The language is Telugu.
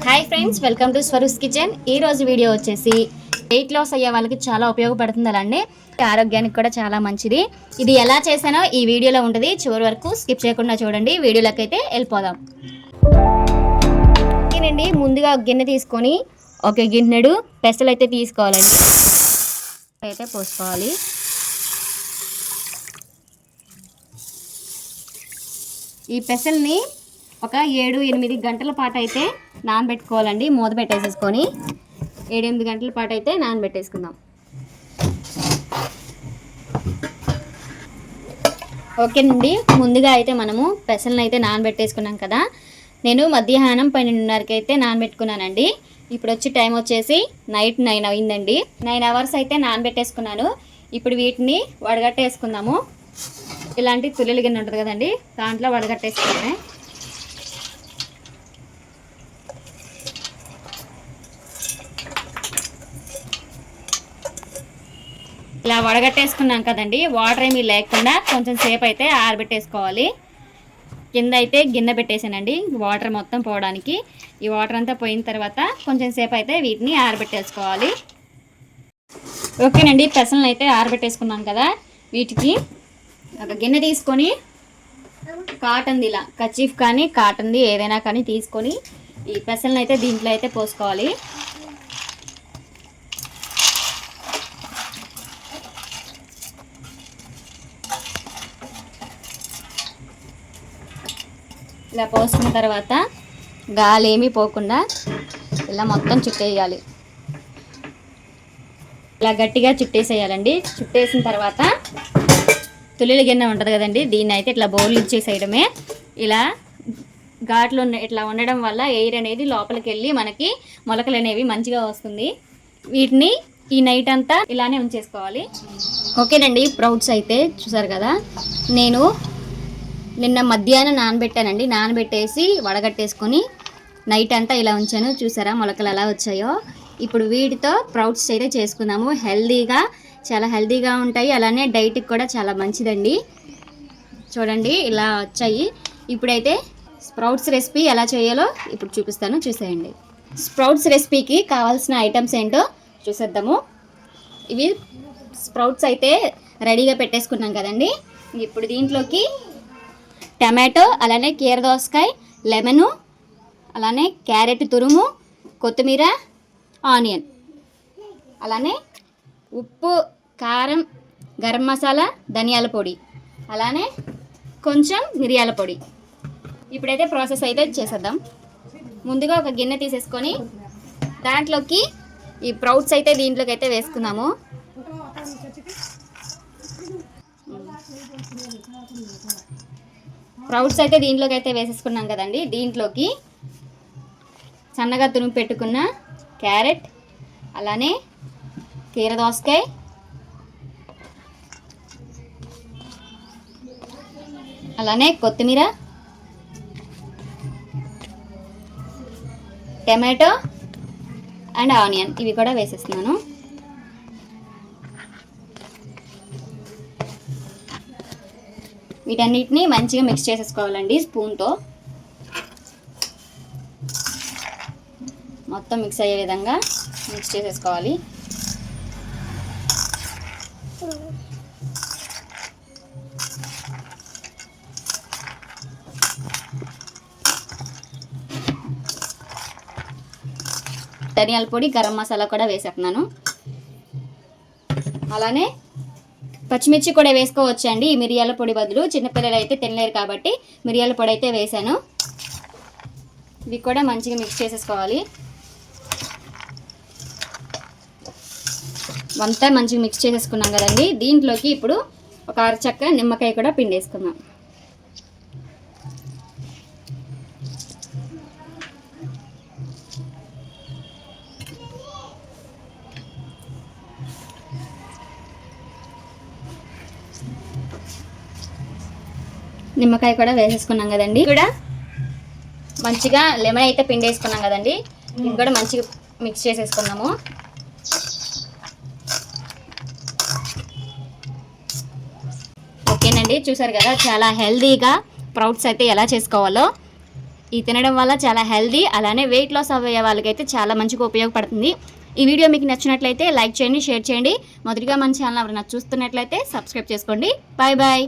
Hi friends, welcome to Swaru's kitchen. ఈ రోజు వీడియో వచ్చేసి వెయిట్ లాస్ అయ్యే వాళ్ళకి చాలా ఉపయోగపడుతుంది, అలాంటి ఆరోగ్యానికి కూడా చాలా మంచిది. ఇది ఎలా చేసానో ఈ వీడియోలో ఉంటుంది, చివరి వరకు స్కిప్ చేయకుండా చూడండి. వీడియోలోకి అయితే వెళ్ళిపోదాం. ఇదేనండి, ముందుగా ఒక గిన్నె తీసుకొని ఒక గిన్నెడు పెసలు అయితే తీసుకోవాలండి. అయితే పోసుకోవాలి. ఈ పెసల్ని ఒక 7-8 గంటల పాటు అయితే నానబెట్టుకోవాలండి. మూత పెట్టేసేసుకొని 7-8 గంటల పాటు అయితే నానబెట్టేసుకుందాం. ఓకేనండి, ముందుగా అయితే మనము పెసలను అయితే నానబెట్టేసుకున్నాం కదా. నేను మధ్యాహ్నం 12:30కి అయితే నానబెట్టుకున్నానండి. ఇప్పుడు వచ్చి టైం వచ్చేసి నైట్ 9 అయిందండి. 9 అవర్స్ అయితే నానబెట్టేసుకున్నాను. ఇప్పుడు వీటిని వడగట్టేసుకుందాము. ఇలాంటి తుల్లెల గిన్నె ఉంటుంది కదండి, దాంట్లో వడగట్టేసుకున్నాను. ఇలా వడగట్టేసుకున్నాం కదండి, వాటర్ ఏమీ లేకుండా కొంచెం సేపు అయితే ఆరబెట్టేసుకోవాలి. కింద అయితే గిన్నె పెట్టేసానండి వాటర్ మొత్తం పోవడానికి. ఈ వాటర్ అంతా పోయిన తర్వాత కొంచెం సేపు అయితే వీటిని ఆరబెట్టేసుకోవాలి. ఓకేనండి, పెసలను అయితే ఆరబెట్టేసుకున్నాం కదా. వీటికి ఒక గిన్నె తీసుకొని కాటన్ది, ఇలా కచీఫ్ కానీ కాటన్ది ఏదైనా కానీ తీసుకొని ఈ పెసలను అయితే దీంట్లో అయితే పోసుకోవాలి. ఇలా పోసుకున్న తర్వాత గాలి ఏమీ పోకుండా ఇలా మొత్తం చుట్టేయాలి. ఇలా గట్టిగా చుట్టేసేయాలండి. చుట్టేసిన తర్వాత తుల్లిల గిన్నె ఉంటుంది కదండి, దీన్ని అయితే ఇట్లా బౌల్ ఇచ్చేసేయడమే. ఇలా ఘాట్లు ఇట్లా ఉండడం వల్ల ఎయిర్ అనేది లోపలికి వెళ్ళి మనకి మొలకలు అనేవి మంచిగా వస్తుంది. వీటిని ఈ నైట్ అంతా ఇలానే ఉంచేసుకోవాలి. ఓకేనండి, స్ప్రౌట్స్ అయితే చూసారు కదా, నేను నిన్న మధ్యాహ్నం నానబెట్టానండి. నానబెట్టేసి వడగట్టేసుకొని నైట్ అంతా ఇలా ఉంచాను. చూసారా మొలకలు ఎలా వచ్చాయో. ఇప్పుడు వీటితో స్ప్రౌట్స్ అయితే చేసుకుందాము. హెల్దీగా, చాలా హెల్దీగా ఉంటాయి, అలానే డైట్కి కూడా చాలా మంచిదండి. చూడండి ఇలా వచ్చాయి. ఇప్పుడైతే స్ప్రౌట్స్ రెసిపీ ఎలా చేయాలో ఇప్పుడు చూపిస్తాను, చూసేయండి. స్ప్రౌట్స్ రెసిపీకి కావాల్సిన ఐటమ్స్ ఏంటో చూసేద్దాము. ఇవి స్ప్రౌట్స్ అయితే రెడీగా పెట్టేసుకున్నాం కదండి. ఇప్పుడు దీంట్లోకి టమాటో, అలానే కీర దోసకాయ, లెమను, అలానే క్యారెట్ తురుము, కొత్తిమీర, ఆనియన్, అలానే ఉప్పు, కారం, గరం మసాలా, ధనియాల పొడి, అలానే కొంచెం మిరియాల పొడి. ఇప్పుడైతే ప్రాసెస్ అయితే చేసేద్దాం. ముందుగా ఒక గిన్నె తీసేసుకొని దాంట్లోకి ఈ స్ప్రౌట్స్ అయితే దీంట్లోకి అయితే వేసుకుందాము. స్ప్రౌట్స్ అయితే దీంట్లోకి అయితే వేసేసుకున్నాం కదండి. దీంట్లోకి సన్నగా తురుము పెట్టుకున్న క్యారెట్, అలానే కీర దోసకాయ, అలానే కొత్తిమీర, టమాటో అండ్ ఆనియన్ ఇవి కూడా వేసేస్తున్నాను. వీటన్నిటిని మంచిగా మిక్స్ చేసేసుకోవాలండి. స్పూన్తో మొత్తం మిక్స్ అయ్యే విధంగా మిక్స్ చేసేసుకోవాలి. ధనియాల పొడి, గరం మసాలా కూడా వేసేస్తున్నాను. అలానే పచ్చిమిర్చి కూడా వేసుకోవచ్చు అండి. ఈ మిరియాల పొడి బదులు చిన్నపిల్లలు అయితే తినలేరు కాబట్టి మిరియాల పొడి అయితే వేసాను. ఇవి కూడా మంచిగా మిక్స్ చేసేసుకోవాలి. అంతా మంచిగా మిక్స్ చేసేసుకున్నాం కదండి. దీంట్లోకి ఇప్పుడు ఒక అరచక్క నిమ్మకాయ కూడా పిండేసుకుందాం. నిమ్మకాయ కూడా వేసేసుకున్నాం కదండి. కూడా మంచిగా లెమన్ అయితే పిండేసుకున్నాం కదండి. ఇది కూడా మంచిగా మిక్స్ చేసేసుకున్నాము. ఓకేనండి, చూసారు కదా చాలా హెల్దీగా స్ప్రౌట్స్ అయితే ఎలా చేసుకోవాలో. ఇది తినడం వల్ల చాలా హెల్దీ, అలానే వెయిట్ లాస్ అయ్యే వాళ్ళకైతే చాలా మంచిగా ఉపయోగపడుతుంది. ఈ వీడియో మీకు నచ్చినట్లయితే లైక్ చేయండి, షేర్ చేయండి. మొదటిగా మన ఛానల్ ఎవరైనా చూస్తున్నట్లయితే సబ్స్క్రైబ్ చేసుకోండి. Bye bye.